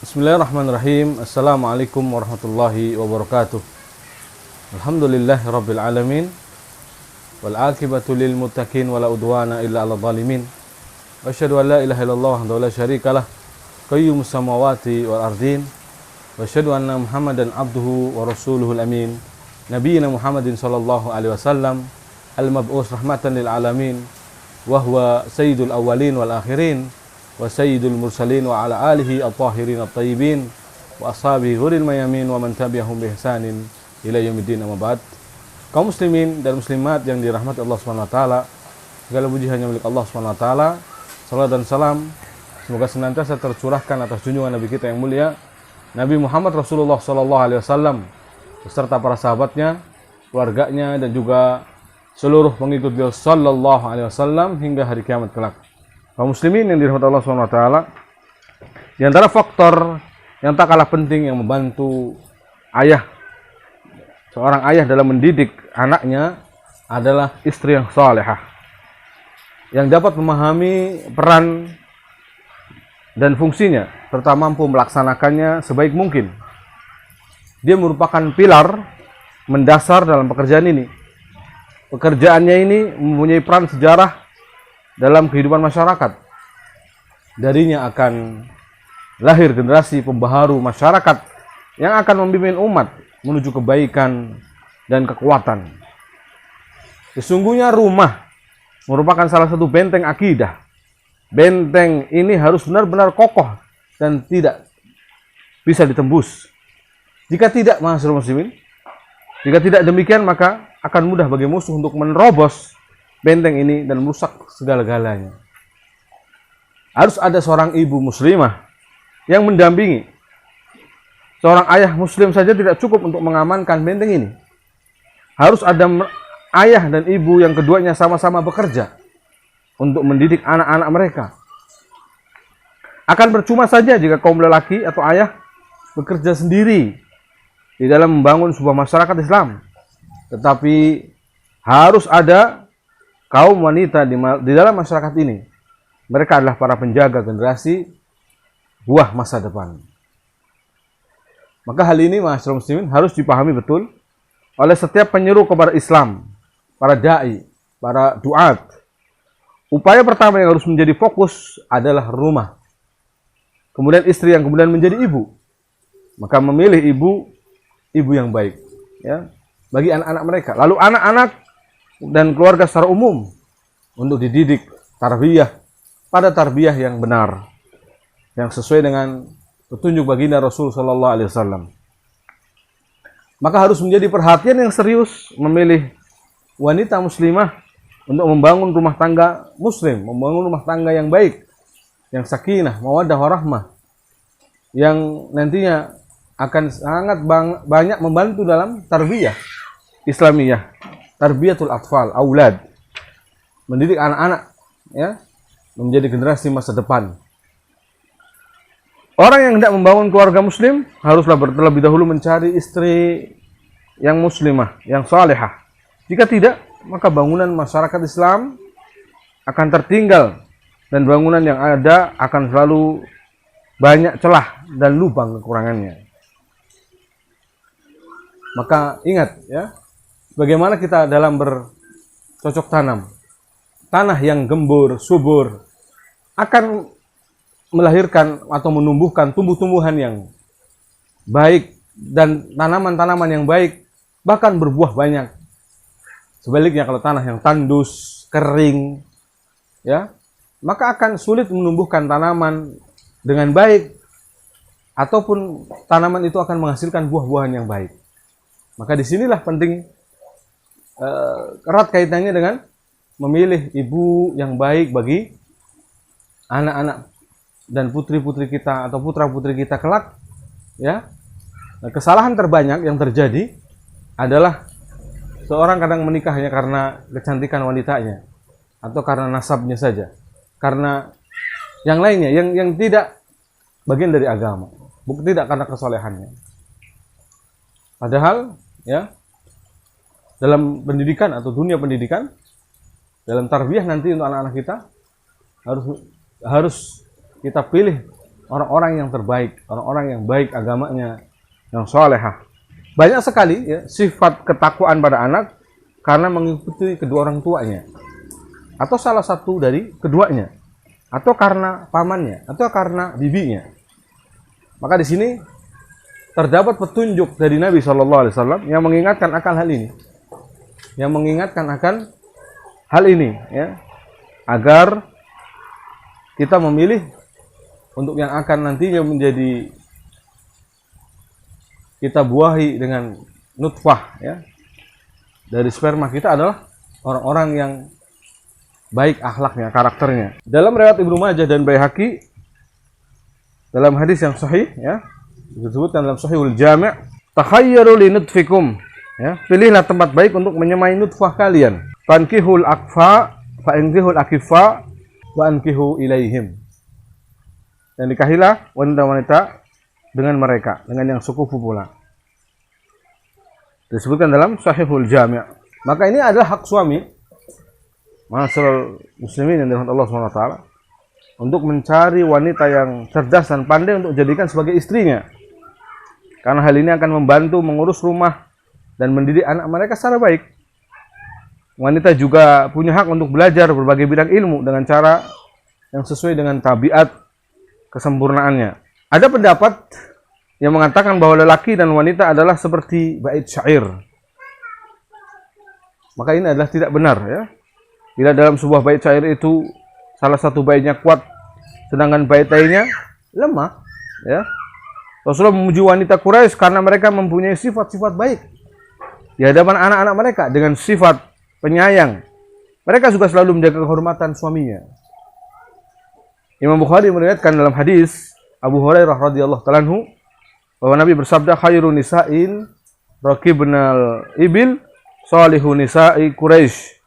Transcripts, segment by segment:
Bismillahirrahmanirrahim. Assalamualaikum warahmatullahi wabarakatuh. Alhamdulillahirabbil alamin. Wal aqibatu lil muttaqin wala udwana illa 'alal zalimin. Wa asyhadu an la ilaha illallah wahdahu la syarikalah qayyumus samawati wal ardin. Wa asyhadu anna Muhammadan abduhu wa rasuluhul amin. Nabiyina Muhammadin sallallahu alaihi wasallam al-mab'us rahmatan lil alamin wa huwa sayyidul awwalin wal akhirin wa sayyidul mursalin wa ala alihi at-tahirin at-tayyibin wa ashabihi ghuril mayamin wa man tabi'ahum bi ihsanin ila yaumiddin, amma ba'd. Kaum muslimin dan muslimat yang dirahmati Allah Subhanahu wa taala, segala puji hanya milik Allah Subhanahu wa taala. Salam dan salam semoga senantiasa tercurahkan atas junjungan Nabi kita yang mulia Nabi Muhammad Rasulullah sallallahu alaihi wasallam beserta para sahabatnya, keluarganya dan juga seluruh pengikut beliau sallallahu alaihi wasallam hingga hari kiamat kelak. Kaum muslimin yang dirahmati Allah Subhanahu wa taala, di antara faktor yang tak kalah penting yang membantu seorang ayah dalam mendidik anaknya adalah istri yang salehah, yang dapat memahami peran dan fungsinya serta mampu melaksanakannya sebaik mungkin. Dia merupakan pilar mendasar dalam pekerjaan ini. Pekerjaannya ini mempunyai peran sejarah dalam kehidupan masyarakat. Darinya akan lahir generasi pembaharu masyarakat yang akan membimbing umat menuju kebaikan dan kekuatan. Sesungguhnya rumah merupakan salah satu benteng akidah. Benteng ini harus benar-benar kokoh dan tidak bisa ditembus. Jika tidak, ma'asyiral muslimin, jika tidak demikian maka akan mudah bagi musuh untuk menerobos benteng ini dan merusak segala-galanya. Harus ada seorang ibu muslimah yang mendampingi. Seorang ayah muslim saja tidak cukup untuk mengamankan benteng ini. Harus ada ayah dan ibu yang keduanya sama-sama bekerja untuk mendidik anak-anak mereka. Akan percuma saja jika kaum lelaki atau ayah bekerja sendiri di dalam membangun sebuah masyarakat Islam. Tetapi harus ada kaum wanita di dalam masyarakat ini. Mereka adalah para penjaga generasi buah masa depan. Maka hal ini, ma'asyiral muslimin, harus dipahami betul oleh setiap penyeru kepada Islam, para dai, para duat. Upaya pertama yang harus menjadi fokus adalah rumah. Kemudian istri yang kemudian menjadi ibu. Maka memilih ibu yang baik, ya, bagi anak-anak mereka. Lalu anak-anak dan keluarga secara umum untuk dididik tarbiyah pada tarbiyah yang benar, yang sesuai dengan petunjuk baginda Rasul sallallahu alaihi wasallam. Maka harus menjadi perhatian yang serius memilih wanita muslimah untuk membangun rumah tangga muslim, membangun rumah tangga yang baik, yang sakinah, mawaddah warahmah, yang nantinya akan sangat banyak membantu dalam tarbiyah Islamiyah, tarbiyatul atfal, aulad, mendidik anak-anak, ya, menjadi generasi masa depan. Orang yang hendak membangun keluarga muslim haruslah terlebih dahulu mencari istri yang muslimah, yang salehah. Jika tidak, maka bangunan masyarakat Islam akan tertinggal dan bangunan yang ada akan selalu banyak celah dan lubang kekurangannya. Maka ingat, ya, bagaimana kita dalam bercocok tanam. Tanah yang gembur, subur akan melahirkan atau menumbuhkan tumbuh-tumbuhan yang baik dan tanaman-tanaman yang baik, bahkan berbuah banyak. Sebaliknya kalau tanah yang tandus, kering, ya, maka akan sulit menumbuhkan tanaman dengan baik, ataupun tanaman itu akan menghasilkan buah-buahan yang baik. Maka disinilah penting erat kaitannya dengan memilih ibu yang baik bagi anak-anak dan putri-putri kita atau putra-putri kita kelak, ya. Nah, kesalahan terbanyak yang terjadi adalah seorang kadang menikah hanya karena kecantikan wanitanya atau karena nasabnya saja, karena yang lainnya yang tidak bagian dari agama, bukan, tidak karena kesolehannya. Padahal, ya, dalam pendidikan atau dunia pendidikan, dalam tarbiyah nanti untuk anak-anak kita harus kita pilih orang-orang yang terbaik, orang-orang yang baik agamanya, yang salehah. Banyak sekali ya, sifat ketakwaan pada anak karena mengikuti kedua orang tuanya, atau salah satu dari keduanya, atau karena pamannya, atau karena bibinya. Maka di sini terdapat petunjuk dari Nabi SAW yang mengingatkan akan hal ini, ya, agar kita memilih untuk yang akan nantinya menjadi kita buahi dengan nutfah, ya, dari sperma kita adalah orang-orang yang baik akhlaknya, karakternya. Dalam riwayat Ibnu Majah dan Baihaqi, dalam hadis yang sahih, ya, disebutkan dalam Sahihul Jami', takhayyaru li nutfikum, ya, pilihlah tempat baik untuk menyemai nutfah kalian. Fankihul akfa, fankihul akifa, wa ankihu ilaihim. Dan nikahilah wanita-wanita dengan mereka, dengan yang sekufu pula. Disebutkan dalam Sahihul Jami'. Maka ini adalah hak suami, ma'asyiral muslimin yang dirahmati Allah SWT, untuk mencari wanita yang cerdas dan pandai untuk dijadikan sebagai istrinya. Karena hal ini akan membantu mengurus rumah dan mendidik anak mereka secara baik. Wanita juga punya hak untuk belajar berbagai bidang ilmu dengan cara yang sesuai dengan tabiat kesempurnaannya. Ada pendapat yang mengatakan bahwa lelaki dan wanita adalah seperti bait syair. Maka ini adalah tidak benar, ya. Bila dalam sebuah bait syair itu salah satu baitnya kuat sedangkan bait lainnya lemah, ya. Rasulullah memuji wanita Quraisy karena mereka mempunyai sifat-sifat baik di hadapan anak-anak mereka dengan sifat penyayang. Mereka juga selalu menjaga kehormatan suaminya. Imam Bukhari meriwayatkan dalam hadis Abu Hurairah radhiyallahu ta'ala anhu bahwa Nabi bersabda, khairun nisa'in raqibnal ibil salihun nisa'i Quraisy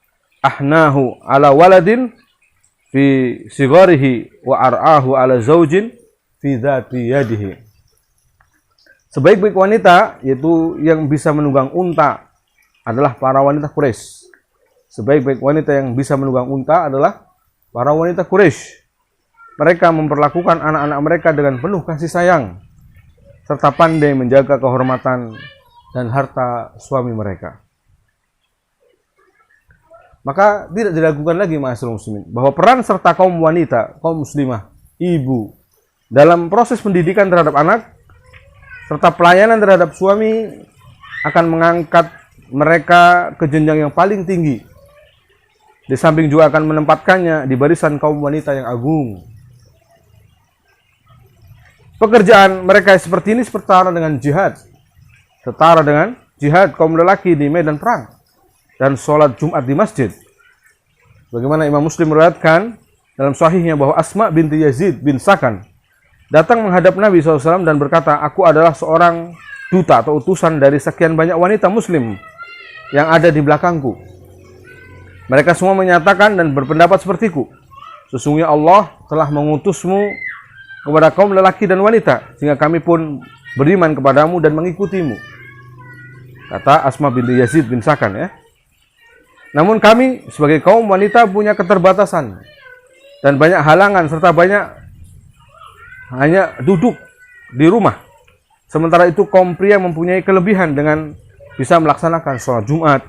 ahnahu ala waladin fi sigarihi wa ar'ahu ala zaujin fi dzati yadihi. Sebaik-baik wanita, yaitu yang bisa menunggang unta, adalah para wanita Quraisy. Sebaik-baik wanita yang bisa menunggang unta adalah para wanita Quraisy. Mereka memperlakukan anak-anak mereka dengan penuh kasih sayang, serta pandai menjaga kehormatan dan harta suami mereka. Maka tidak diragukan lagi, ma'asyiral muslimin, bahwa peran serta kaum wanita, kaum muslimah, ibu, dalam proses pendidikan terhadap anak, serta pelayanan terhadap suami akan mengangkat mereka ke jenjang yang paling tinggi. Di samping juga akan menempatkannya di barisan kaum wanita yang agung. Pekerjaan mereka seperti ini setara dengan jihad. Setara dengan jihad kaum lelaki di medan perang dan sholat Jumat di masjid. Bagaimana Imam Muslim meriwayatkan dalam sahihnya bahwa Asma binti Yazid bin Sakan datang menghadap Nabi SAW dan berkata, aku adalah seorang duta atau utusan dari sekian banyak wanita muslim yang ada di belakangku. Mereka semua menyatakan dan berpendapat sepertiku. Sesungguhnya Allah telah mengutusmu kepada kaum lelaki dan wanita, sehingga kami pun beriman kepadamu dan mengikutimu. Kata Asma binti Yazid bin Sakan, ya. Namun kami sebagai kaum wanita punya keterbatasan dan banyak halangan serta banyak hanya duduk di rumah. Sementara itu kaum pria mempunyai kelebihan dengan bisa melaksanakan sholat Jumat,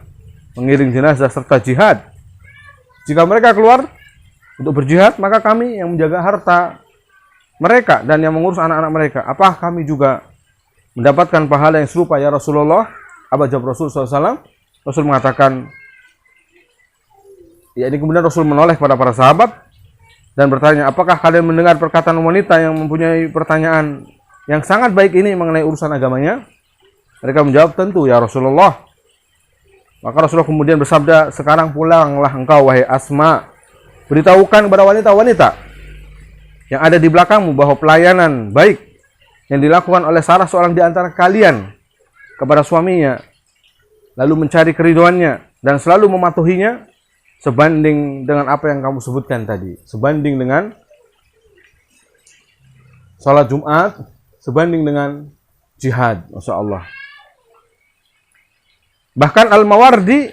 mengiring jenazah serta jihad. Jika mereka keluar untuk berjihad, maka kami yang menjaga harta mereka dan yang mengurus anak-anak mereka. Apakah kami juga mendapatkan pahala yang serupa, ya Rasulullah? Apa jawab Rasul SAW? Rasul mengatakan, ya, ini kemudian Rasul menoleh kepada para sahabat dan bertanya, apakah kalian mendengar perkataan wanita yang mempunyai pertanyaan yang sangat baik ini mengenai urusan agamanya? Mereka menjawab, tentu ya Rasulullah. Maka Rasulullah kemudian bersabda, sekarang pulanglah engkau wahai Asma, beritahukan kepada wanita-wanita yang ada di belakangmu bahwa pelayanan baik yang dilakukan oleh salah seorang di antara kalian kepada suaminya, lalu mencari keriduannya dan selalu mematuhinya, sebanding dengan apa yang kamu sebutkan tadi, sebanding dengan salat Jumat, sebanding dengan jihad, Masya Allah. Bahkan Al-Mawardi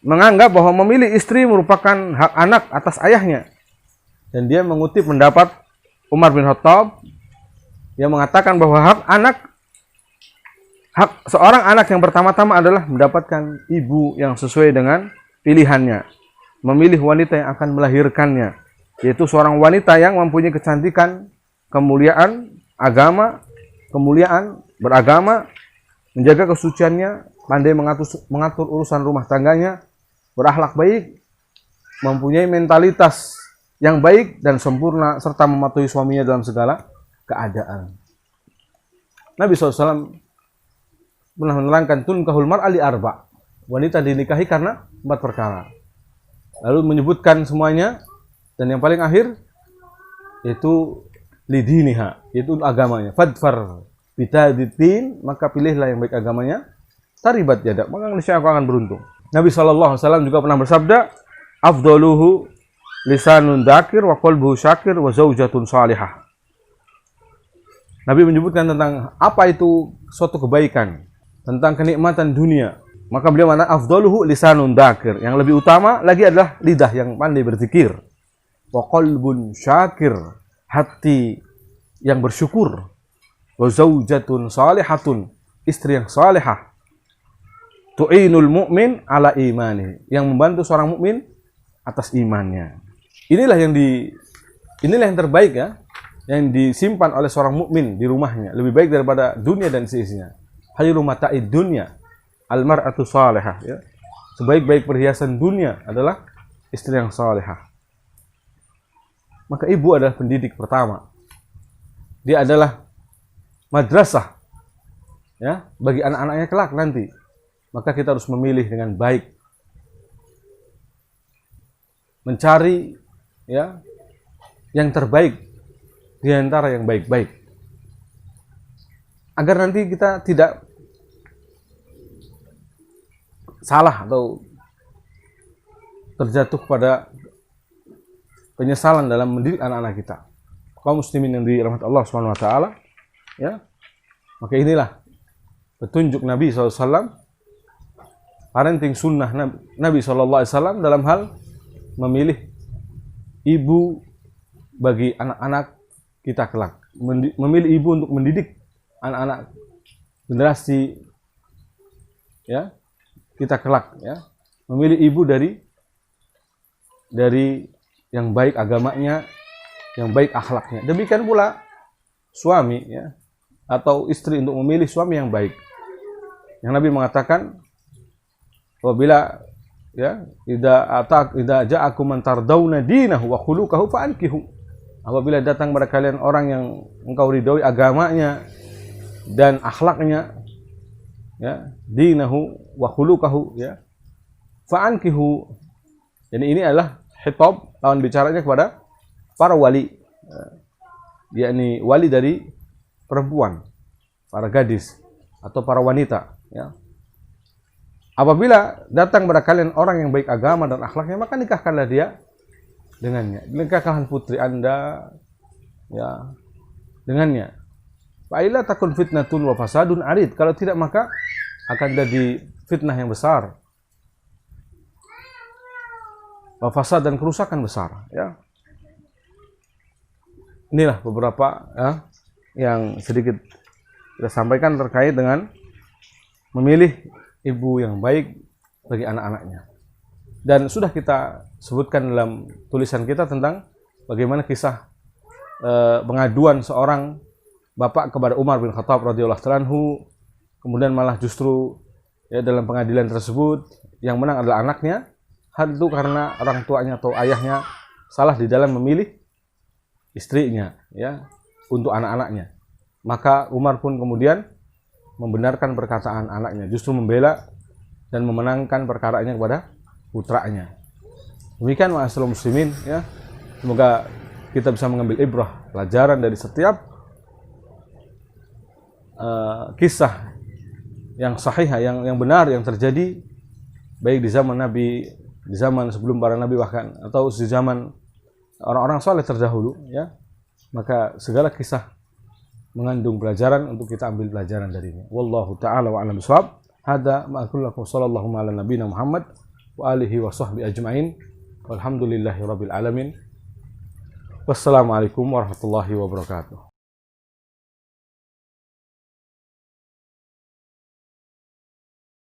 menganggap bahwa memilih istri merupakan hak anak atas ayahnya. Dan dia mengutip pendapat Umar bin Khattab yang mengatakan bahwa hak seorang anak yang pertama-tama adalah mendapatkan ibu yang sesuai dengan pilihannya, memilih wanita yang akan melahirkannya, yaitu seorang wanita yang mempunyai kecantikan, kemuliaan beragama, menjaga kesuciannya, pandai mengatur urusan rumah tangganya, berakhlak baik, mempunyai mentalitas yang baik dan sempurna, serta mematuhi suaminya dalam segala keadaan. Nabi SAW pernah menerangkan tunkahul mar'a li arba'. Wanita dinikahi karena 4 perkara. Lalu menyebutkan semuanya, dan yang paling akhir yaitu lidiniha, yaitu agamanya. Fadfar bitaditin, maka pilihlah yang baik agamanya. Taribat yadak, maka niscaya aku akan beruntung. Nabi SAW juga pernah bersabda, afdaluhu lisanun dzakir wa qalbuhu syakir wa zaujatun salihah. Nabi menyebutkan tentang apa itu suatu kebaikan, tentang kenikmatan dunia. Maka beliau mengatakan afdaluhu lisanun dzakir, yang lebih utama lagi adalah lidah yang pandai berzikir. Wa qalbun syakir, hati yang bersyukur. Wa zaujatun salihatun, istri yang salihah. Tu'inul mu'min ala imani, yang membantu seorang mukmin atas imannya. Inilah yang terbaik ya, yang disimpan oleh seorang mukmin di rumahnya, lebih baik daripada dunia dan seisinya. Khairu mata'id dunya al-mar'atu salihah, ya. Sebaik-baik perhiasan dunia adalah istri yang salihah. Maka ibu adalah pendidik pertama. Dia adalah madrasah ya bagi anak-anaknya kelak nanti. Maka kita harus memilih dengan baik, mencari ya yang terbaik di antara yang baik-baik, agar nanti kita tidak salah atau terjatuh pada penyesalan dalam mendidik anak-anak kita. Kaum muslimin yang dirahmati Allah Subhanahu wa taala, ya. Maka inilah petunjuk Nabi SAW, parenting sunnah Nabi SAW dalam hal memilih ibu bagi anak-anak kita kelak. Memilih ibu untuk mendidik anak-anak generasi ya kita kelak ya. Memilih ibu dari yang baik agamanya, yang baik akhlaknya. Demikian pula suami ya atau istri untuk memilih suami yang baik. Yang Nabi mengatakan apabila ya idza ja'akum man tardawna dinahu wa khuluquhu fa'ankihu. Apabila datang kepada kalian orang yang engkau ridhoi agamanya dan akhlaknya ya, dinahu wa khuluquhu ya, fa'ankihu. Jadi ini adalah khitab, lawan bicaranya kepada para wali, yakni wali dari perempuan, para gadis atau para wanita ya. Apabila datang kepada kalian orang yang baik agama dan akhlaknya, maka nikahkanlah dia dengannya. Nikahkan putri Anda ya dengannya. Fa illa takun fitnatun wa fasadun arid. Kalau tidak maka akan jadi fitnah yang besar. Wa fasad dan kerusakan besar ya. Inilah beberapa ya yang sedikit kita sampaikan terkait dengan memilih ibu yang baik bagi anak-anaknya. Dan sudah kita sebutkan dalam tulisan kita tentang bagaimana kisah pengaduan seorang bapak kepada Umar bin Khattab radhiyallahu anhu, kemudian malah justru ya dalam pengadilan tersebut yang menang adalah anaknya. Hal itu karena orang tuanya atau ayahnya salah di dalam memilih istrinya ya untuk anak-anaknya. Maka Umar pun kemudian membenarkan perkataan anaknya, justru membela dan memenangkan perkaranya kepada putranya. Demikian ma'asyiral muslimin ya. Semoga kita bisa mengambil ibrah, pelajaran dari setiap kisah yang sahih, yang benar yang terjadi baik di zaman Nabi, di zaman sebelum para nabi bahkan atau di zaman orang-orang saleh terdahulu ya. Maka segala kisah mengandung pelajaran untuk kita ambil pelajaran darinya. Wallahu taala wa a'lam bishawab. Hada ma aqulu lakum sallallahu ala nabiyina Muhammad wa alihi wa sahbihi ajma'in. Walhamdulillahirabbil alamin. Wassalamualaikum warahmatullahi wabarakatuh.